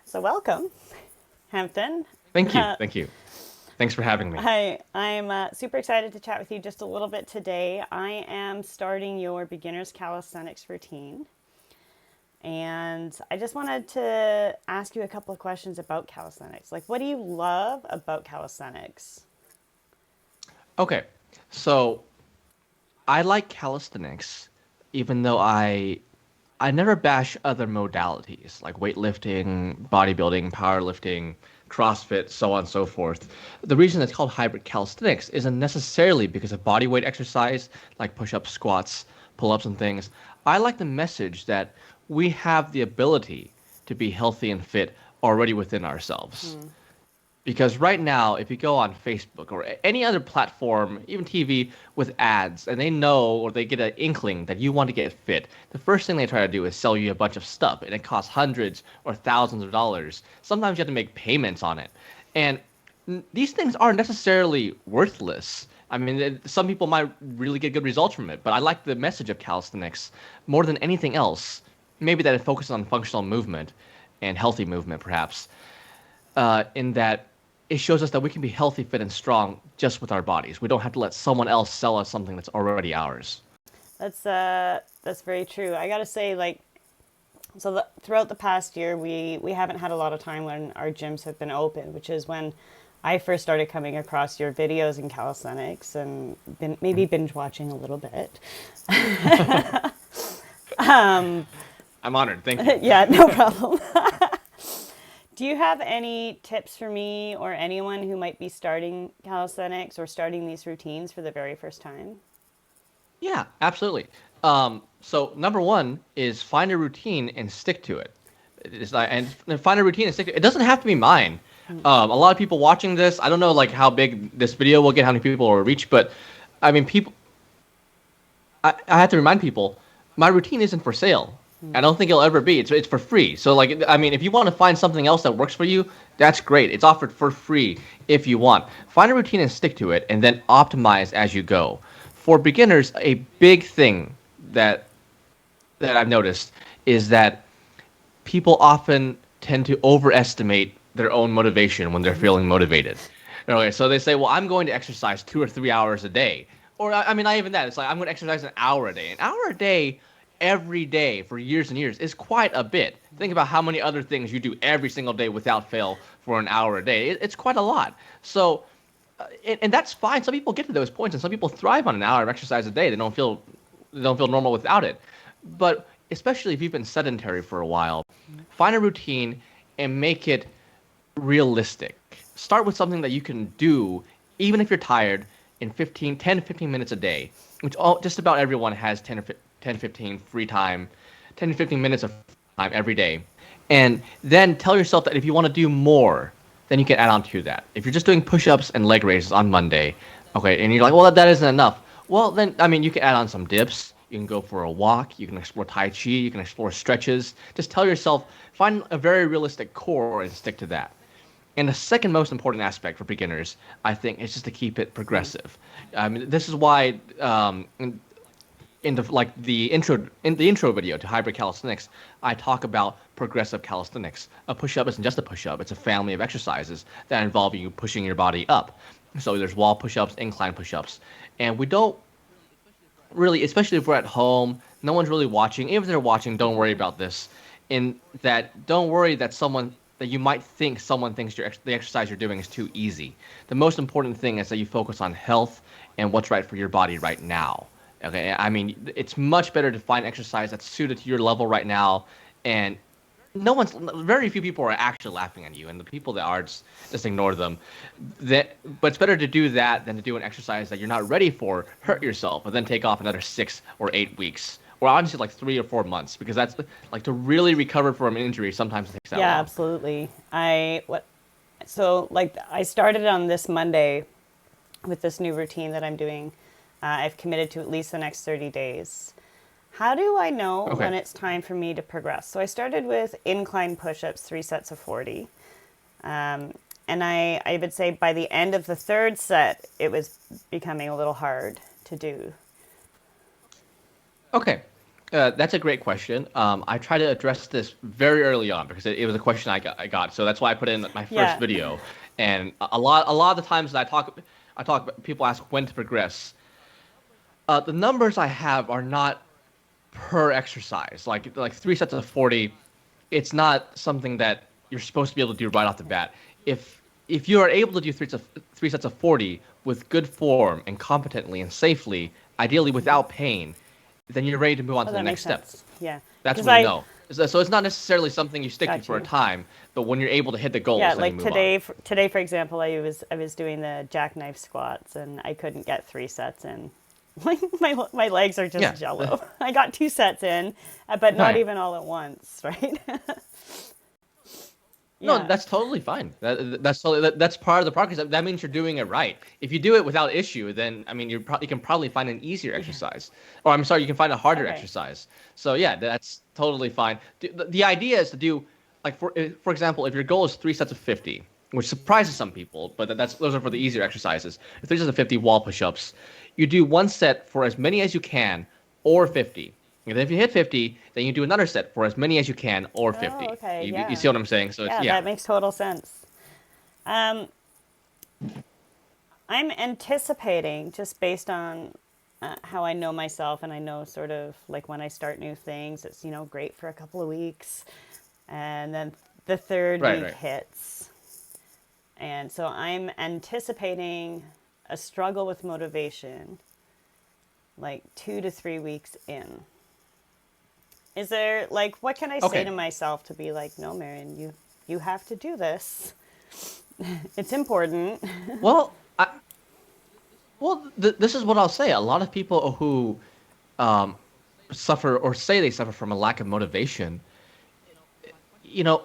So welcome, Hampton. Thank you. Thank you. Thanks for having me. Hi, I'm super excited to chat with you just a little bit today. I am starting your beginner's calisthenics routine, and I just wanted to ask you a couple of questions about calisthenics. Like, what do you love about calisthenics? Okay. So I like calisthenics, even though I never bash other modalities like weightlifting, bodybuilding, powerlifting, CrossFit, so on and so forth. The reason it's called hybrid calisthenics isn't necessarily because of body weight exercise like push-ups, squats, pull-ups, and things. I like the message that we have the ability to be healthy and fit already within ourselves. Hmm. Because right now, if you go on Facebook or any other platform, even TV, with ads, and they know or they get an inkling that you want to get fit, the first thing they try to do is sell you a bunch of stuff, and it costs hundreds or thousands of dollars. Sometimes you have to make payments on it. And these things aren't necessarily worthless. I mean, some people might really get good results from it, but I like the message of calisthenics more than anything else. Maybe that it focuses on functional movement and healthy movement, perhaps in that it shows us that we can be healthy, fit, and strong just with our bodies. We don't have to let someone else sell us something that's already ours. That's very true. I gotta say, like, throughout the past year, we haven't had a lot of time when our gyms have been open, which is when I first started coming across your videos in calisthenics and maybe binge watching a little bit. I'm honored. Thank you. Yeah, no problem. Do you have any tips for me or anyone who might be starting calisthenics or starting these routines for the very first time? Yeah, absolutely. So number one is find a routine and stick to it. It's like, and find a routine and stick to it. It doesn't have to be mine. A lot of people watching this, I don't know like how big this video will get, how many people will reach, but I mean, I have to remind people, my routine isn't for sale. I don't think it'll ever be. It's for free. So like I mean, if you want to find something else that works for you, that's great. It's offered for free if you want. Find a routine and stick to it, and then optimize as you go. For beginners, a big thing that I've noticed is that people often tend to overestimate their own motivation when they're feeling motivated. Okay, so they say, "Well, I'm going to exercise 2 or 3 hours a day," or I mean, not even that. It's like I'm going to exercise an hour a day. An hour a day, every day for years and years is quite a bit. Think about how many other things you do every single day without fail for an hour a day. It's quite a lot. So, and that's fine. Some people get to those points, and some people thrive on an hour of exercise a day. They don't feel normal without it. But especially if you've been sedentary for a while, find a routine and make it realistic. Start with something that you can do even if you're tired in 10 to 15 minutes a day, which just about everyone has 10 to 15 free time, 10 to 15 minutes of time every day. And then tell yourself that if you want to do more, then you can add on to that. If you're just doing push-ups and leg raises on Monday, okay, and you're like, well, that isn't enough. Well, then, I mean, you can add on some dips. You can go for a walk. You can explore Tai Chi. You can explore stretches. Just tell yourself, find a very realistic core and stick to that. And the second most important aspect for beginners, I think, is just to keep it progressive. I mean, this is why in the intro video to hybrid calisthenics, I talk about progressive calisthenics. A push-up isn't just a push-up; it's a family of exercises that involve you pushing your body up. So there's wall push-ups, incline push-ups, and we don't really, especially if we're at home, no one's really watching. Even if they're watching, don't worry about this. In that, don't worry that you might think someone thinks the exercise you're doing is too easy. The most important thing is that you focus on health and what's right for your body right now. Okay, I mean, it's much better to find exercise that's suited to your level right now, and very few people are actually laughing at you, and the people that are, just ignore them. But it's better to do that than to do an exercise that you're not ready for, hurt yourself, and then take off another 6 or 8 weeks, or honestly like 3 or 4 months, because that's like to really recover from an injury. Sometimes it takes that Yeah, long. absolutely. I started on this Monday with this new routine that I'm doing. I've committed to at least the next 30 days. How do I know Okay. when it's time for me to progress? So I started with incline push-ups, 3 sets of 40. Um, and I would say by the end of the third set, it was becoming a little hard to do. Okay. That's a great question. I tried to address this very early on because it was a question I got. So that's why I put it in my first Yeah. video. And a lot of the times that I talk, people ask when to progress. The numbers I have are not per exercise. Like 3 sets of 40, it's not something that you're supposed to be able to do right off the bat. If you are able to do three sets of 40 with good form and competently and safely, ideally without pain, then you're ready to move on Oh, to the that makes next step. sense. Yeah. That's Because when you I know. So it's not necessarily something you stick to got for a you. time, but when you're able to hit the Yeah, goals, then you like move on. today for example, I was doing the jackknife squats and I couldn't get 3 sets in. My legs are just Yeah. jello. I got 2 sets in, but not Right. even all at once, right? No, Yeah. that's totally fine. That's part of the progress. That means you're doing it right. If you do it without issue, then I mean you can probably find an easier Yeah. exercise, or I'm sorry, you can find a harder Okay. exercise. So yeah, that's totally fine. The idea is to do like for example, if your goal is 3 sets of 50, which surprises some people, but those are for the easier exercises. 3 sets of 50 wall push-ups, you do one set for as many as you can, or 50. And then if you hit 50, then you do another set for as many as you can, or Oh, 50. okay. You Yeah. see what I'm saying? So it's Yeah, yeah. that makes total sense. Um, I'm anticipating just based on how I know myself and I know sort of like when I start new things, it's, great for a couple of weeks. And then the third Right, week right. hits. And so I'm anticipating a struggle with motivation like 2 to 3 weeks in. Is there like what can I say to Okay. myself to be like, no, Maren, you have to do this. It's important. Well, this is what I'll say. A lot of people who um, suffer or say they suffer from a lack of motivation,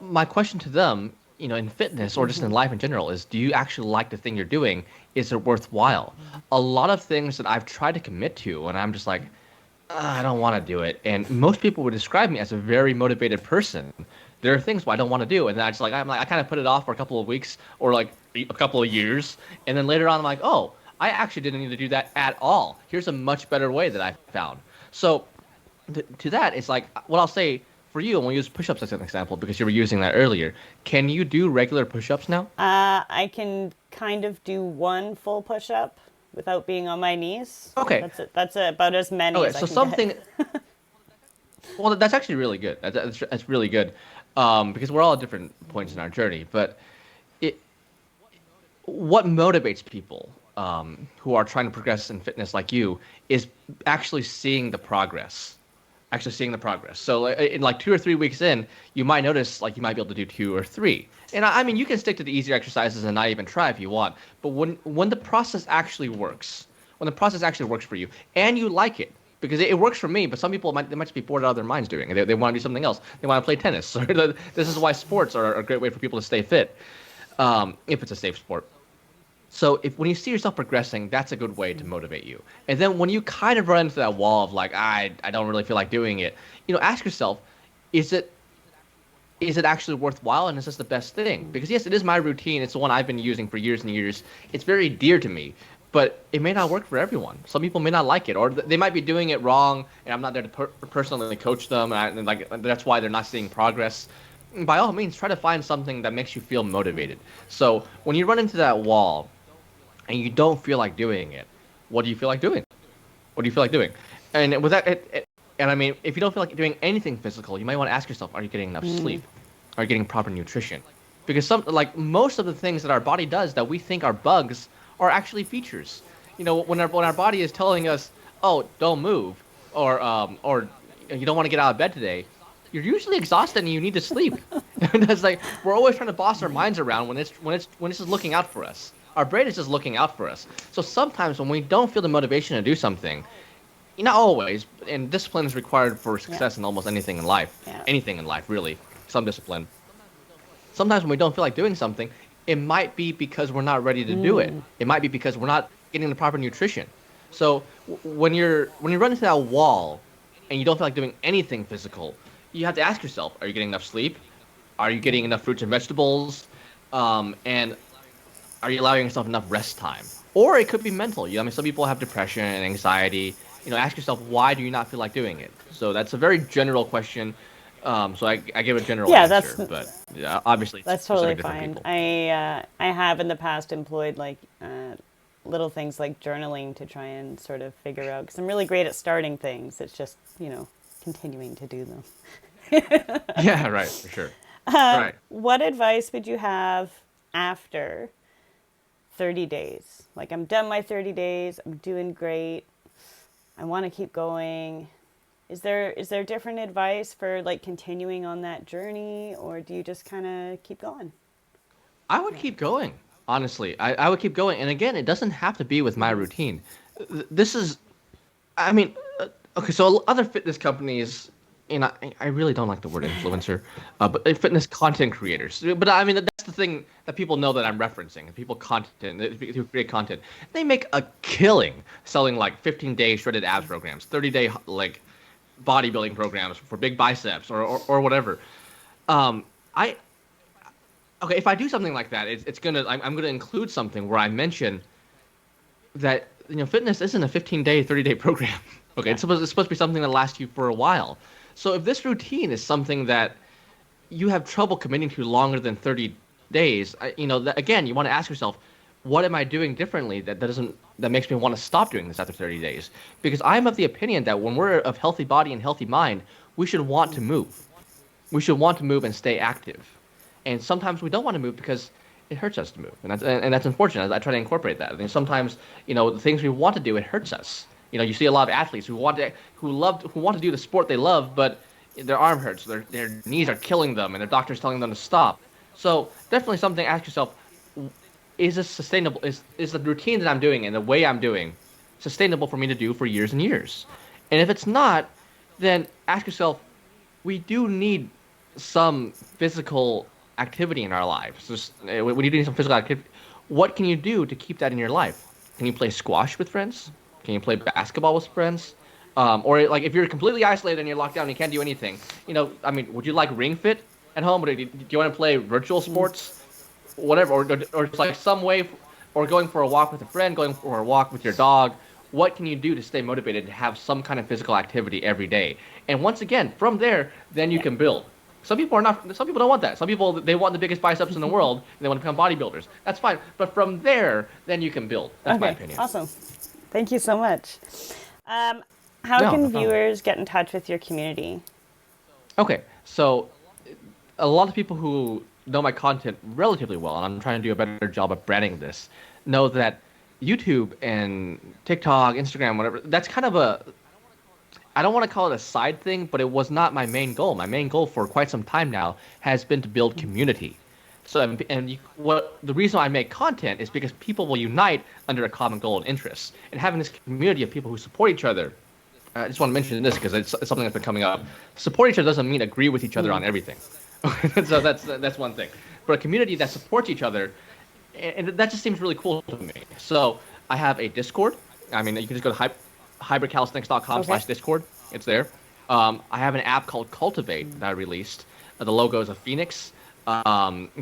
my question to them, in fitness or just in life in general is, do you actually like the thing you're doing? Is it worthwhile? A lot of things that I've tried to commit to, and I'm just like, I don't want to do it. And most people would describe me as a very motivated person. There are things I don't want to do, and then I kind of put it off for a couple of weeks or like a couple of years, and then later on I'm like, oh, I actually didn't need to do that at all. Here's a much better way that I found. So to that, it's like what I'll say for you, and we'll use push-ups as an example because you were using that earlier. Can you do regular push-ups now? I can kind of do one full push up without being on my knees. Okay. That's it. That's about as many Okay. as I So can get. something. Well, that's actually really good. That's really good, because we're all at different points in our journey. But it, what motivates people who are trying to progress in fitness like you is actually seeing the progress. Actually seeing the progress. So in like 2 or 3 weeks in, you might notice like you might be able to do two or three. And I mean, you can stick to the easier exercises and not even try if you want. But when the process actually works, when the process actually works for you, and you like it, because it works for me, but some people might just be bored out of their minds doing it. They want to do something else. They want to play tennis. This is why sports are a great way for people to stay fit, if it's a safe sport. So if when you see yourself progressing, that's a good way to motivate you. And then when you kind of run into that wall of like, I don't really feel like doing it, ask yourself, is it actually worthwhile, and is this the best thing? Because yes, it is my routine. It's the one I've been using for years and years. It's very dear to me, but it may not work for everyone. Some people may not like it, or they might be doing it wrong, and I'm not there to personally coach them, and like that's why they're not seeing progress. By all means, try to find something that makes you feel motivated. So when you run into that wall and you don't feel like doing it, what do you feel like doing? What do you feel like doing? And with that, and I mean, if you don't feel like doing anything physical, you might want to ask yourself: are you getting enough sleep? Are you getting proper nutrition? Because most of the things that our body does that we think are bugs are actually features. When our body is telling us, "Oh, don't move," or you don't want to get out of bed today, you're usually exhausted and you need to sleep. And it's like we're always trying to boss our minds around when it's just looking out for us. Our brain is just looking out for us. So sometimes when we don't feel the motivation to do something, not always, and discipline is required for Yeah. success in almost anything in life. Yeah. Anything in life, really. Some discipline. Sometimes when we don't feel like doing something, it might be because we're not ready to do it. It might be because we're not getting the proper nutrition. So when you run into that wall and you don't feel like doing anything physical, you have to ask yourself: are you getting enough sleep? Are you getting enough fruits and vegetables? And are you allowing yourself enough rest time? Or it could be mental. I mean, some people have depression and anxiety, ask yourself, why do you not feel like doing it? So that's a very general question. So I give a general Yeah, answer, but yeah, obviously it's that's totally specific to different fine. people. I have in the past employed like little things like journaling to try and sort of figure out, because I'm really great at starting things. It's just, continuing to do them. Yeah, right, for sure. Right. What advice would you have after 30 days? Like, I'm done my 30 days, I'm doing great, I want to keep going. Is there different advice for like continuing on that journey, or do you just kind of keep going? I would keep going. Honestly, I would keep going. And again, it doesn't have to be with my routine. This is, I mean, okay. So other fitness companies, I really don't like the word influencer, but fitness content creators. But I mean, that's the thing that people know that I'm referencing. People who create content, they make a killing selling like 15-day shredded abs programs, 30-day like bodybuilding programs for big biceps or whatever. I Okay, if I do something like that, I'm gonna include something where I mention that fitness isn't a 15-day, 30-day program. Okay, Yeah. it's supposed to be something that lasts you for a while. So if this routine is something that you have trouble committing to longer than 30 days, again, you want to ask yourself, what am I doing differently that makes me want to stop doing this after 30 days? Because I'm of the opinion that when we're of healthy body and healthy mind, we should want to move. We should want to move and stay active. And sometimes we don't want to move because it hurts us to move, and that's unfortunate. I try to incorporate that. I mean, sometimes the things we want to do, it hurts us. You see a lot of athletes who want to do the sport they love, but their arm hurts, their knees are killing them, and their doctor's telling them to stop. So definitely something. Ask yourself: is this sustainable? Is the routine that I'm doing and the way I'm doing sustainable for me to do for years and years? And if it's not, then ask yourself: we do need some physical activity in our lives. When you do some physical activity, what can you do to keep that in your life? Can you play squash with friends? Can you play basketball with friends? Or like if you're completely isolated and you're locked down and you can't do anything, I mean, would you like Ring Fit at home? Or do you want to play virtual sports? Whatever, or it's like some way, or going for a walk with a friend, going for a walk with your dog. What can you do to stay motivated to have some kind of physical activity every day? And once again, from there, then you Yeah. can build. Some people are not. Some people don't want that. Some people they want the biggest biceps in the world and they want to become bodybuilders. That's fine. But from there, then you can build. That's my Okay, opinion. awesome. Thank you so much. How No, can no problem. viewers get in touch with your community? Okay, so a lot of people who know my content relatively well, and I'm trying to do a better job of branding this, know that YouTube and TikTok, Instagram, whatever, that's kind of I don't want to call it a side thing, but it was not my main goal. My main goal for quite some time now has been to build community. So, what the reason I make content is because people will unite under a common goal and interests, and having this community of people who support each other. I just want to mention this because it's something that's been coming up. Support each other doesn't mean agree with each other on everything. So that's one thing. But a community that supports each other, and that just seems really cool to me. So I have a Discord. I mean, you can just go to Okay. hybridcalisthenics.com/discord. It's there. I have an app called Cultivate that I released. The logo is a phoenix. You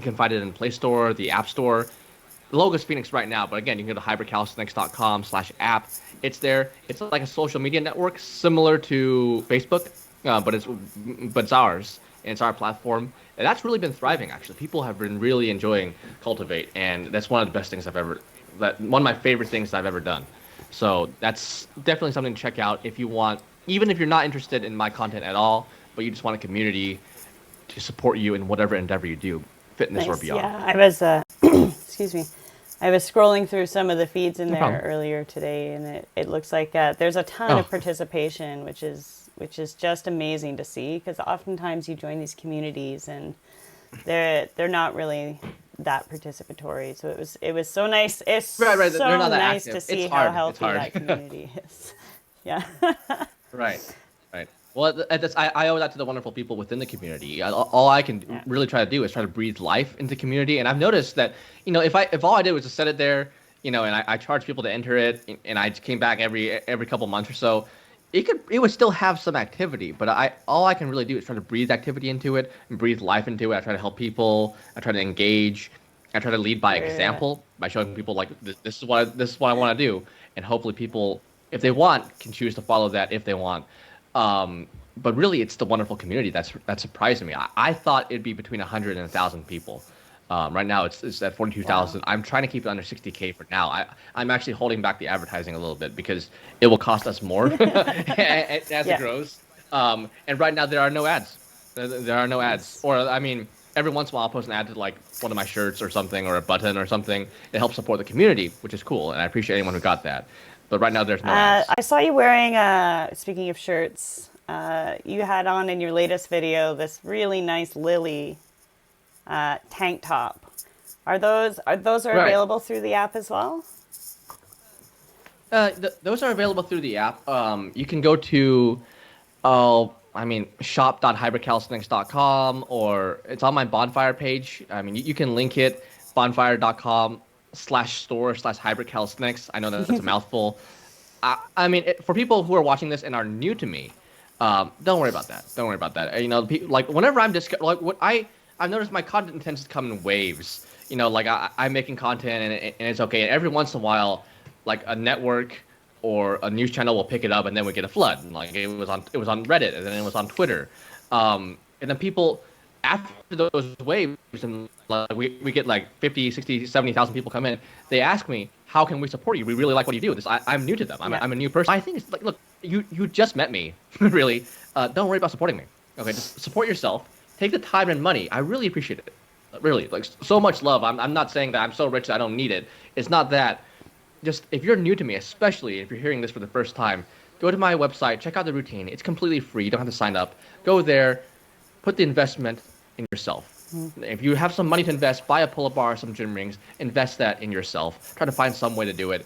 can find it in the Play Store, the App Store. The logo is Phoenix right now, but again, you can go to hybridcalisthenics.com/app. It's there. It's like a social media network similar to Facebook, but it's ours and it's our platform. And that's really been thriving. Actually, people have been really enjoying Cultivate, and that's one of the best things one of my favorite things I've ever done. So that's definitely something to check out if you want, even if you're not interested in my content at all, but you just want a community to support you in whatever endeavor you do, fitness or Nice. beyond. Yeah, I was excuse me. I was scrolling through some of the feeds in No there problem. earlier today, and it looks like there's a ton Oh, of participation, which is just amazing to see. Because oftentimes you join these communities and they're not really that participatory. So it was so nice. It's right. They're so not that nice to active. It's see how hard. It's healthy hard. that community is. Yeah. Right. Right. Well, I owe that to the wonderful people within the community. All I can Yeah. really try to do is try to breathe life into community, and I've noticed that if all I did was just set it there, and I charge people to enter it, and I came back every couple months or so, it would still have some activity, but all I can really do is try to breathe activity into it and breathe life into it. I try to help people. I try to engage. I try to lead by You're example by showing people like this is what I want to do, and hopefully people. if they want, can choose to follow that if they want. But really, it's the wonderful community that's surprising me. I thought it'd be between 100 and 1,000 people. Right now, it's at 42,000. Wow. I'm trying to keep it under 60K for now. I'm actually holding back the advertising a little bit because it will cost us more as Yeah. it grows. And right now, there are no ads. There are no ads. Nice. Or, I mean, every once in a while, I'll post an ad to like one of my shirts or something, or a button or something. It helps support the community, which is cool. And I appreciate anyone who got that. But right now, there's no ads. I saw you wearing, speaking of shirts, you had on in your latest video this really nice Lily tank top. Are those Right. available through the app as well? Those are available through the app. You can go to, I mean, shop.hybridcalisthenics.com, or it's on my Bonfire page. I mean, you can link it, bonfire.com/store/hybridcalisthenics. I know that's a mouthful. I mean, for people who are watching this and are new to me, don't worry about that. Don't worry about that. You know, like whenever like what I've noticed my content tends to come in waves. You know, like I'm making content and it's okay. And every once in a while, like a network or a news channel will pick it up, and then we get a flood. And like it was on Reddit, and then it was on Twitter, and then people after those waves, and like we get like 50, 60, 70,000 people come in. They ask me, how can we support you? We really like what you do. I'm new to them. I'm a new person. I think it's like, look, you just met me, really. Don't worry about supporting me. Okay, just support yourself. Take the time and money. I really appreciate it. Really, like so much love. I'm not saying that I'm so rich that I don't need it. It's not that. Just if you're new to me, especially if you're hearing this for the first time, go to my website, check out the routine. It's completely free. You don't have to sign up. Go there, put the investment in yourself. If you have some money to invest, buy a pull-up bar, some gym rings, invest that in yourself. Try to find some way to do it,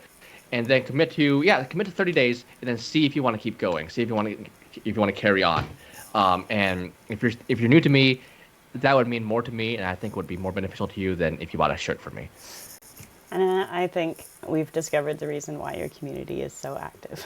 and then commit to 30 days, and then see if you want to keep going. See if you want to carry on. And if you're new to me, that would mean more to me, and I think would be more beneficial to you than if you bought a shirt from me. And I think we've discovered the reason why your community is so active.